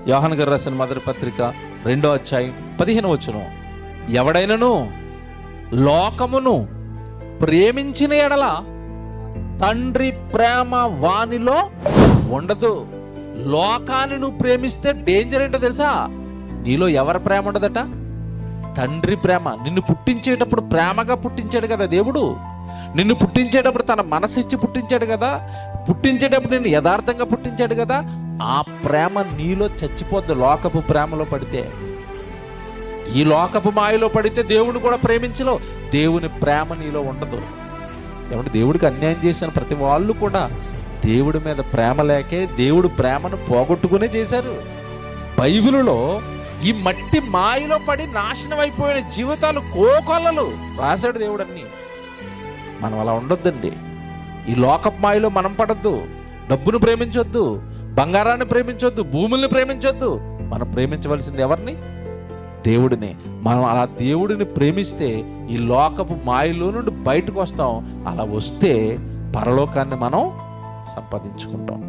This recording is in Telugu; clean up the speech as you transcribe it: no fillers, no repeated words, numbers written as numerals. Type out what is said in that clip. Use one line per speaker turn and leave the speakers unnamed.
యోహాను గారు రాసిన మొదటి పత్రిక 2వ అధ్యాయం 15వ వచనం, ఎవడైనను లోకమును ప్రేమించిన ఎడల తండ్రి ప్రేమ వానిలో ఉండదు. లోకాన్ని నువ్వు ప్రేమిస్తే డేంజర్ ఏంటో తెలుసా? నీలో ఎవరి ప్రేమ ఉండదట? తండ్రి ప్రేమ. నిన్ను పుట్టించేటప్పుడు ప్రేమగా పుట్టించాడు కదా దేవుడు. నిన్ను పుట్టించేటప్పుడు తన మనసు ఇచ్చి పుట్టించాడు కదా. పుట్టించేటప్పుడు నిన్ను యథార్థంగా పుట్టించాడు కదా. ఆ ప్రేమ నీలో చచ్చిపోద్ది లోకపు ప్రేమలో పడితే. ఈ లోకపు మాయలో పడితే దేవుని కూడా ప్రేమించలేవు. దేవుని ప్రేమ నీలో ఉండదు. ఏమంటే దేవుడికి అన్యాయం చేసిన ప్రతి వాళ్ళు కూడా దేవుడి మీద ప్రేమ లేకే దేవుడు ప్రేమను పోగొట్టుకునే చేశారు. బైబిలులో ఈ మట్టి మాయలో పడి నాశనం అయిపోయిన జీవితాలు కోకొల్లలు రాశాడు దేవుడు అన్ని. మనం అలా ఉండొద్దండి. ఈ లోకపు మాయలో మనం పడద్దు. డబ్బును ప్రేమించొద్దు, బంగారాన్ని ప్రేమించొద్దు, భూముల్ని ప్రేమించొద్దు. మనం ప్రేమించవలసింది ఎవరిని? దేవుడిని. మనం అలా దేవుడిని ప్రేమిస్తే ఈ లోకపు మాయలో నుండి బయటకు వస్తాం. అలా వస్తే పరలోకాన్ని మనం సంపాదించుకుంటాం.